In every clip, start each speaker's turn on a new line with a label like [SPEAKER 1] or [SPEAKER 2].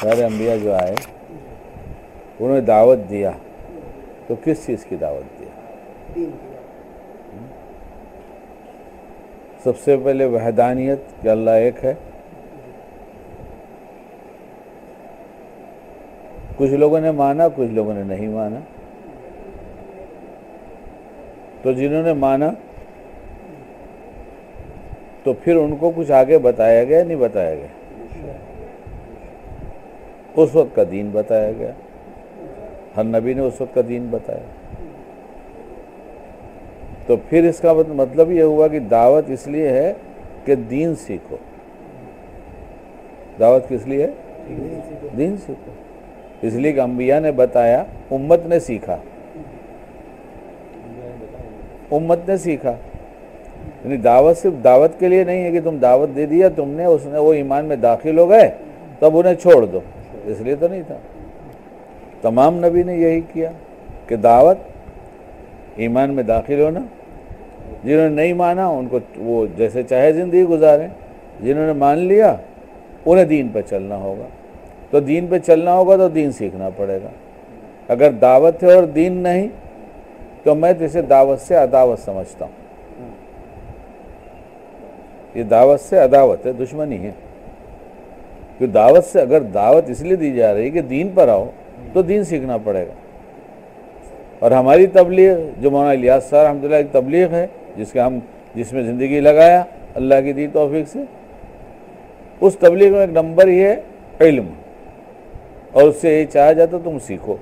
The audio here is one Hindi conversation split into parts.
[SPEAKER 1] सारे अम्बिया जो आए उन्होंने दावत दिया, तो किस चीज़ की दावत दिया? सबसे पहले वहदानियत कि अल्लाह एक है। कुछ लोगों ने माना, कुछ लोगों ने नहीं माना। तो जिन्होंने माना तो फिर उनको कुछ आगे बताया गया, नहीं बताया गया? उस वक्त का दीन बताया गया, हर नबी ने उस वक्त का दीन बताया। तो फिर इसका मतलब ये हुआ कि दावत इसलिए है कि दीन सीखो। दावत किस लिए है? दीन सीखो। इसलिए कि अंबिया ने बताया, उम्मत ने सीखा, उम्मत ने सीखा। यानी दावत सिर्फ दावत के लिए नहीं है कि तुम दावत दे दिया तुमने, उसने वो ईमान में दाखिल हो गए तब उन्हें छोड़ दो, इसलिए तो नहीं था। तमाम नबी ने यही किया कि दावत, ईमान में दाखिल होना। जिन्होंने नहीं माना उनको वो जैसे चाहे ज़िंदगी गुजारें, जिन्होंने मान लिया उन्हें दीन पर चलना होगा। तो दीन पे चलना होगा तो दीन सीखना पड़ेगा। अगर दावत है और दीन नहीं तो मैं तो इसे दावत से अदावत समझता हूँ। ये दावत से अदावत है, दुश्मनी है। तो दावत से, अगर दावत इसलिए दी जा रही है कि दीन पर आओ तो दीन सीखना पड़ेगा। और हमारी तबलीग जो मौलाना इलियास साहब रहमतुल्लाह की तबलीग है, जिसमें ज़िंदगी लगाया अल्लाह की दी तौफीक से, उस तबलीग में एक नंबर ही है इल्म। और उससे यही चाहा जाता तुम सीखो।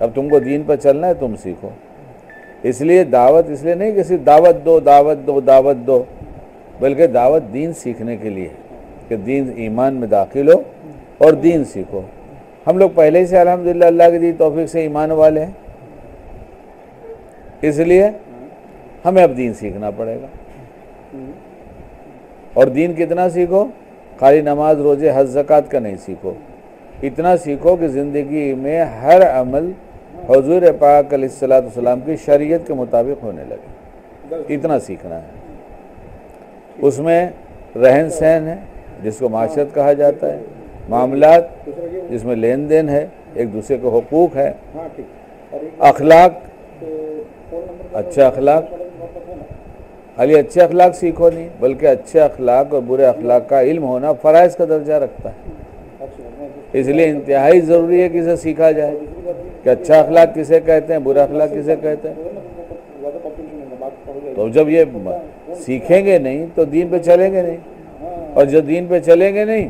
[SPEAKER 1] अब तुमको दीन पर चलना है, तुम सीखो। इसलिए दावत इसलिए नहीं कि सिर्फ दावत दो दावत दो दावत दो, बल्कि दावत दीन सीखने के लिए कि दीन ईमान में दाखिल हो और दीन सीखो। हम लोग पहले ही से अल्हम्दुलिल्लाह अल्लाह की दी तौफीक से ईमान वाले हैं, इसलिए हमें अब दीन सीखना पड़ेगा। और दीन कितना सीखो? खाली नमाज रोजे हज ज़कात का नहीं सीखो, इतना सीखो कि ज़िंदगी में हर अमल हुज़ूर पाक अलैहिस्सलाम की शरीयत के मुताबिक होने लगे। इतना सीखना है। उसमें रहन सहन है जिसको माशरत कहा जाता है, मामलात जिसमें लेन देन है, एक दूसरे के हुकूक है, अखलाक, अच्छे अखलाक। खाली अच्छे अखलाक सीखो नहीं, बल्कि अच्छे अखलाक और बुरे अखलाक का इल्म होना फ़राइज़ का दर्जा रखता है। इसलिए इंतहाई ज़रूरी है कि इसे सीखा जाए कि अच्छा अखलाक किसे कहते हैं, बुरा अखलाक किसे कहते हैं। तो जब ये सीखेंगे नहीं तो दीन पे चलेंगे नहीं, और जो दीन पे चलेंगे नहीं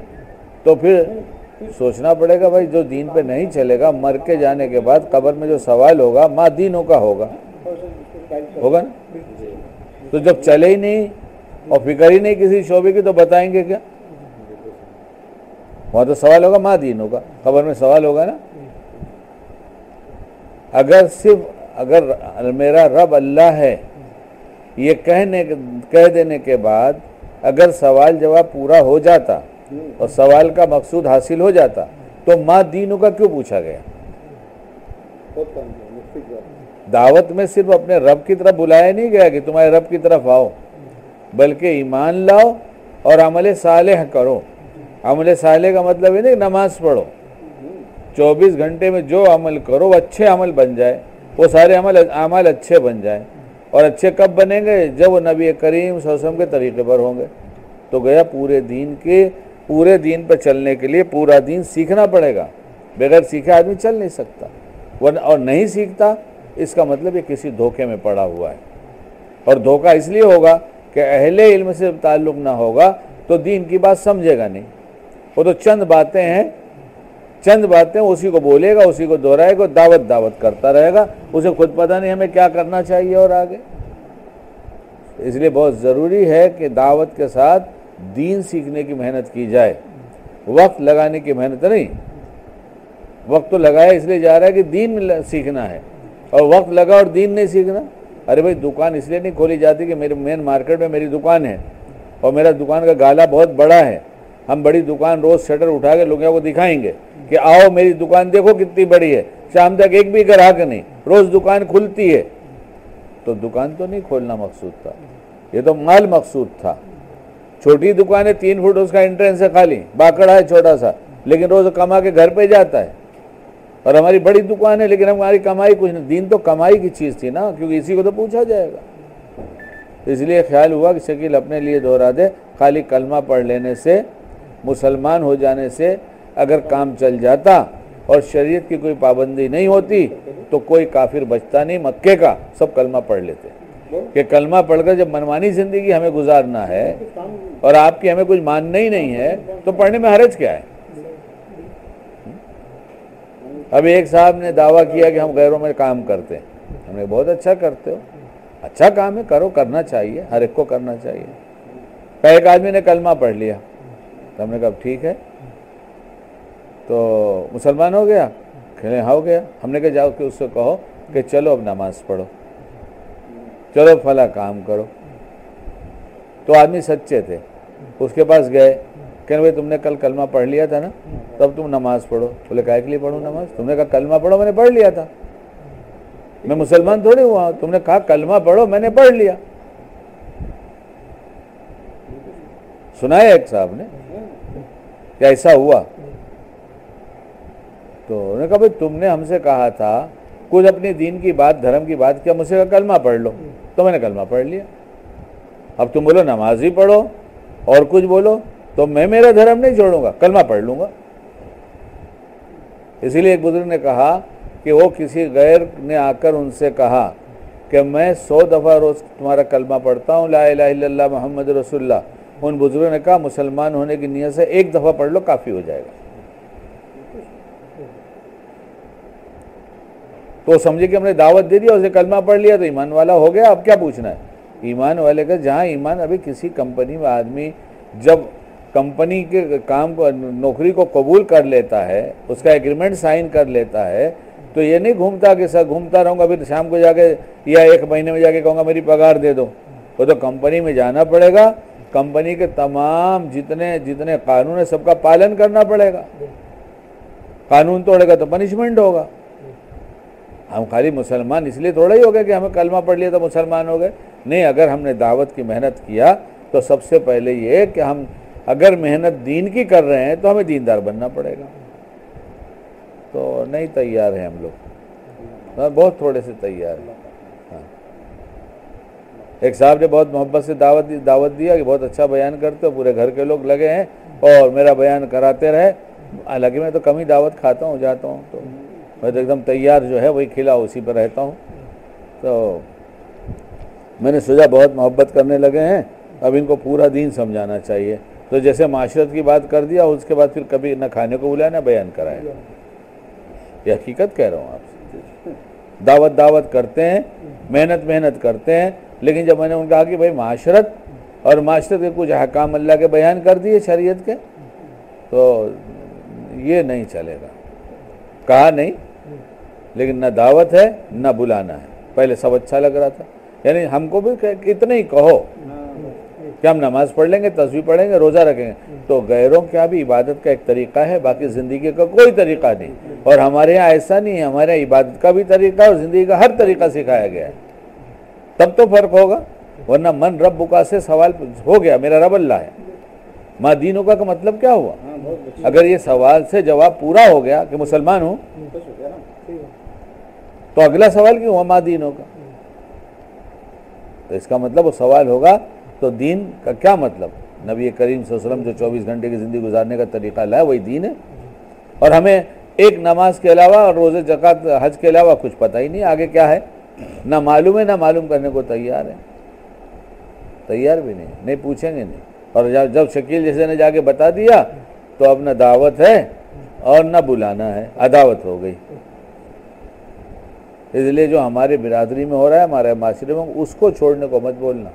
[SPEAKER 1] तो फिर सोचना पड़ेगा भाई, जो दीन पे नहीं चलेगा मर के जाने के बाद कब्र में जो सवाल होगा मा दीनों का होगा ना। तो जब चले ही नहीं और फिक्र ही नहीं किसी शोबे की, तो बताएंगे क्या? वहाँ तो सवाल होगा मा दीनों का, कब्र में सवाल होगा ना। अगर मेरा रब अल्लाह है ये कह देने के बाद अगर सवाल जवाब पूरा हो जाता और सवाल का मकसूद हासिल हो जाता तो मा दीनों का क्यों पूछा गया? दावत में सिर्फ अपने रब की तरफ बुलाया नहीं गया कि तुम्हारे रब की तरफ आओ, बल्कि ईमान लाओ और अमल सालेह करो। अमल सालेह का मतलब है नहीं नमाज पढ़ो, 24 घंटे में जो अमल करो वो अच्छे अमल बन जाए, वो सारे अमल अच्छे बन जाए। और अच्छे कब बनेंगे? जब वो नबी करीम सल्लल्लाहु अलैहि वसल्लम के तरीके पर होंगे। तो गया पूरे दीन पर चलने के लिए पूरा दीन सीखना पड़ेगा। बगैर सीखे आदमी चल नहीं सकता, वरना और नहीं सीखता इसका मतलब ये किसी धोखे में पड़ा हुआ है। और धोखा इसलिए होगा कि अहले इल्म से ताल्लुक़ ना होगा तो दीन की बात समझेगा नहीं। वो तो चंद बातें उसी को बोलेगा, उसी को दोहराएगा, दावत करता रहेगा, उसे खुद पता नहीं हमें क्या करना चाहिए और आगे। इसलिए बहुत ज़रूरी है कि दावत के साथ दीन सीखने की मेहनत की जाए। वक्त लगाने की मेहनत नहीं, वक्त तो लगाया इसलिए जा रहा है कि दीन सीखना है, और वक्त लगा और दीन नहीं सीखना। अरे भाई, दुकान इसलिए नहीं खोली जाती कि मेरे मेन मार्केट में मेरी दुकान है और मेरा दुकान का गाला बहुत बड़ा है। हम बड़ी दुकान रोज़ शटर उठा के लोगों को दिखाएंगे कि आओ मेरी दुकान देखो कितनी बड़ी है, शाम तक एक भी ग्राहक नहीं, रोज़ दुकान खुलती है। तो दुकान तो नहीं खोलना मकसूद था, ये तो माल मकसूद था। छोटी दुकान है, 3 फुट उसका एंट्रेंस है, खाली बाकड़ा है छोटा सा, लेकिन रोज़ कमा के घर पे जाता है, और हमारी बड़ी दुकान है लेकिन हमारी कमाई कुछ नहीं। दीन तो कमाई की चीज़ थी ना, क्योंकि इसी को तो पूछा जाएगा। इसलिए ख्याल हुआ कि शकील अपने लिए दोहरा दे, खाली कलमा पढ़ लेने से, मुसलमान हो जाने से अगर काम चल जाता और शरीयत की कोई पाबंदी नहीं होती तो कोई काफिर बचता नहीं। मक्के का सब कलमा पढ़ लेते कि कलमा पढ़कर जब मनमानी ज़िंदगी हमें गुजारना है और आपकी हमें कुछ मानना ही नहीं है तो पढ़ने में हर्ज क्या है। अभी एक साहब ने दावा किया कि हम गैरों में काम करते हैं। हमने बहुत अच्छा करते हो, अच्छा काम है, करो, करना चाहिए, हर एक को करना चाहिए। एक आदमी ने कलमा पढ़ लिया तो हमने कहा ठीक है, तो मुसलमान हो गया? कहने हाँ हो गया। हमने कहा जाओ कि उससे कहो कि चलो अब नमाज पढ़ो, चलो फला काम करो। तो आदमी सच्चे थे, उसके पास गए, कहने भाई तुमने कल कलमा पढ़ लिया था ना, तब तुम नमाज पढ़ो। बोले काहे के लिए पढ़ूं नमाज? तुमने कहा कलमा पढ़ो, मैंने पढ़ लिया था, मैं मुसलमान थोड़ी हुआ हूं। तुमने कहा कलमा पढ़ो, मैंने पढ़ लिया। सुनाया एक साहब ने क्या ऐसा हुआ? तो उन्होंने कहा भाई तुमने हमसे कहा था कुछ अपनी दीन की बात, धर्म की बात किया, मुझसे कहा कलमा पढ़ लो, तो मैंने कलमा पढ़ लिया। अब तुम बोलो नमाज ही पढ़ो और कुछ बोलो, तो मैं मेरा धर्म नहीं छोड़ूंगा, कलमा पढ़ लूंगा। इसीलिए एक बुजुर्ग ने कहा कि वो किसी गैर ने आकर उनसे कहा कि मैं 100 दफ़ा रोज़ तुम्हारा कलमा पढ़ता हूँ, ला इलाहा इल्लल्लाह मोहम्मद रसूलुल्लाह। उन बुजुर्गों ने कहा मुसलमान होने की नीयत से एक दफ़ा पढ़ लो, काफ़ी हो जाएगा। तो समझे कि हमने दावत दे दिया, उसे कलमा पढ़ लिया तो ईमान वाला हो गया। अब क्या पूछना है ईमान वाले का? जहाँ ईमान, अभी किसी कंपनी में आदमी जब कंपनी के काम को, नौकरी को कबूल कर लेता है, उसका एग्रीमेंट साइन कर लेता है, तो ये नहीं घूमता कि सर घूमता रहूँगा फिर शाम को जाके या एक महीने में जाके कहूँगा मेरी पगार दे दो। वो तो कंपनी में जाना पड़ेगा, कंपनी के तमाम जितने जितने कानून है सबका पालन करना पड़ेगा। कानून तोड़ेगा तो पनिशमेंट होगा। हम खाली मुसलमान इसलिए थोड़ा ही हो गए कि हमें कलमा पढ़ लिया तो मुसलमान हो गए, नहीं। अगर हमने दावत की मेहनत किया तो सबसे पहले ये कि हम अगर मेहनत दीन की कर रहे हैं तो हमें दीनदार बनना पड़ेगा। तो नहीं तैयार हैं हम लोग, बहुत थोड़े से तैयार हैं। हाँ। एक साहब ने बहुत मोहब्बत से दावत दिया कि बहुत अच्छा बयान करते हो, पूरे घर के लोग लगे हैं और मेरा बयान कराते रहे। हालांकि मैं तो कम ही दावत खाता हूँ, जाता हूँ, तो मैं तो एकदम तैयार जो है वही खिला उसी पर रहता हूँ। तो मैंने सोचा बहुत मोहब्बत करने लगे हैं, अब इनको पूरा दीन समझाना चाहिए। तो जैसे माशरत की बात कर दिया, उसके बाद फिर कभी न खाने को बुलाया न बयान कराया। ये हकीकत कह रहा हूँ आपसे। दावत करते हैं, मेहनत करते हैं, लेकिन जब मैंने उनका कहा कि भाई माशरत और माशरत के कुछ अहकाम अल्लाह के बयान कर दिए शरीयत के, तो ये नहीं चलेगा। कहा नहीं, लेकिन न दावत है न बुलाना है। पहले सब अच्छा लग रहा था, यानी हमको भी कितने ही कहो कि हम नमाज पढ़ लेंगे, तस्बीह पढ़ेंगे, रोज़ा रखेंगे, तो गैरों का भी इबादत का एक तरीक़ा है, बाकी ज़िंदगी का कोई तरीक़ा नहीं। और हमारे यहाँ ऐसा नहीं है, हमारे यहाँ इबादत का भी तरीक़ा और ज़िंदगी का हर तरीक़ा सिखाया गया है, तब तो फ़र्क होगा। वरना मन रब्बुका से सवाल हो गया, मेरा रब अल्लाह है, माँ दीनुका का मतलब क्या हुआ? अगर ये सवाल से जवाब पूरा हो गया कि मुसलमान हूँ, तो अगला सवाल क्यों हुआ माँ दीनों का? तो इसका मतलब वो सवाल होगा तो दीन का क्या मतलब? नबी करीम सल्लल्लाहु अलैहि वसल्लम जो 24 घंटे की ज़िंदगी गुजारने का तरीक़ा लाया वही दीन है। और हमें एक नमाज के अलावा और रोज़े, ज़कात, हज के अलावा कुछ पता ही नहीं आगे क्या है, ना मालूम है, ना मालूम करने को तैयार है, तैयार भी नहीं पूछेंगे नहीं। और जब शकील जैसे ने जाके बता दिया तो अब न दावत है और न बुलाना है, अदावत हो गई। इसलिए जो हमारे बिरादरी में हो रहा है, हमारे माशरे में, उसको छोड़ने को मत बोलना।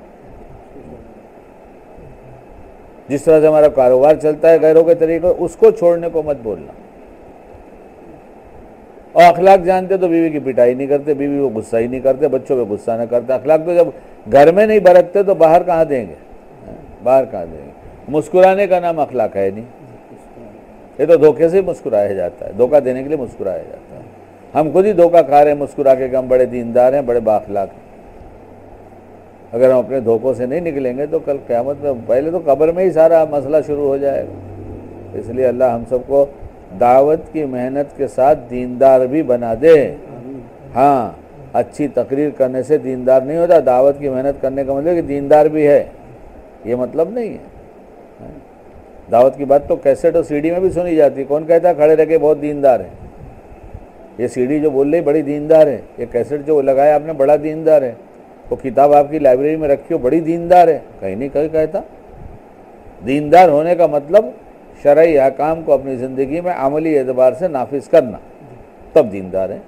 [SPEAKER 1] जिस तरह से हमारा कारोबार चलता है गैरों के तरीके, उसको छोड़ने को मत बोलना। और अखलाक जानते तो बीवी की पिटाई नहीं करते, बीवी को गुस्सा ही नहीं करते, बच्चों पे गुस्सा नहीं करते। अखलाक तो जब घर में नहीं बरतते तो बाहर कहाँ देंगे? बाहर कहाँ देंगे? मुस्कुराने का नाम अखलाक है नहीं, ये तो धोखे से मुस्कुराया जाता है, धोखा देने के लिए मुस्कुराया जाता है। हम खुद ही धोखा खा रहे हैं मुस्कुरा के कि हम बड़े दीनदार हैं, बड़े बाखलाक हैं। अगर हम अपने धोखों से नहीं निकलेंगे तो कल क़यामत में, पहले तो कब्र में ही सारा मसला शुरू हो जाएगा। इसलिए अल्लाह हम सबको दावत की मेहनत के साथ दीनदार भी बना दे। हाँ, अच्छी तकरीर करने से दीनदार नहीं होता, दावत की मेहनत करने का मतलब कि दीनदार भी है, ये मतलब नहीं है। दावत की बात तो कैसेट और सीडी में भी सुनी जाती है। कौन कहता है खड़े रह के बहुत दीनदार है? ये सीडी जो बोल रही बड़ी दीनदार है, ये कैसेट जो लगाया आपने बड़ा दीनदार है, वो किताब आपकी लाइब्रेरी में रखी हो बड़ी दीनदार है, कहीं नहीं कहीं कहता। दीनदार होने का मतलब शरई अहकाम को अपनी ज़िंदगी में अमली एतबार से नाफिज करना, तब दीनदार है।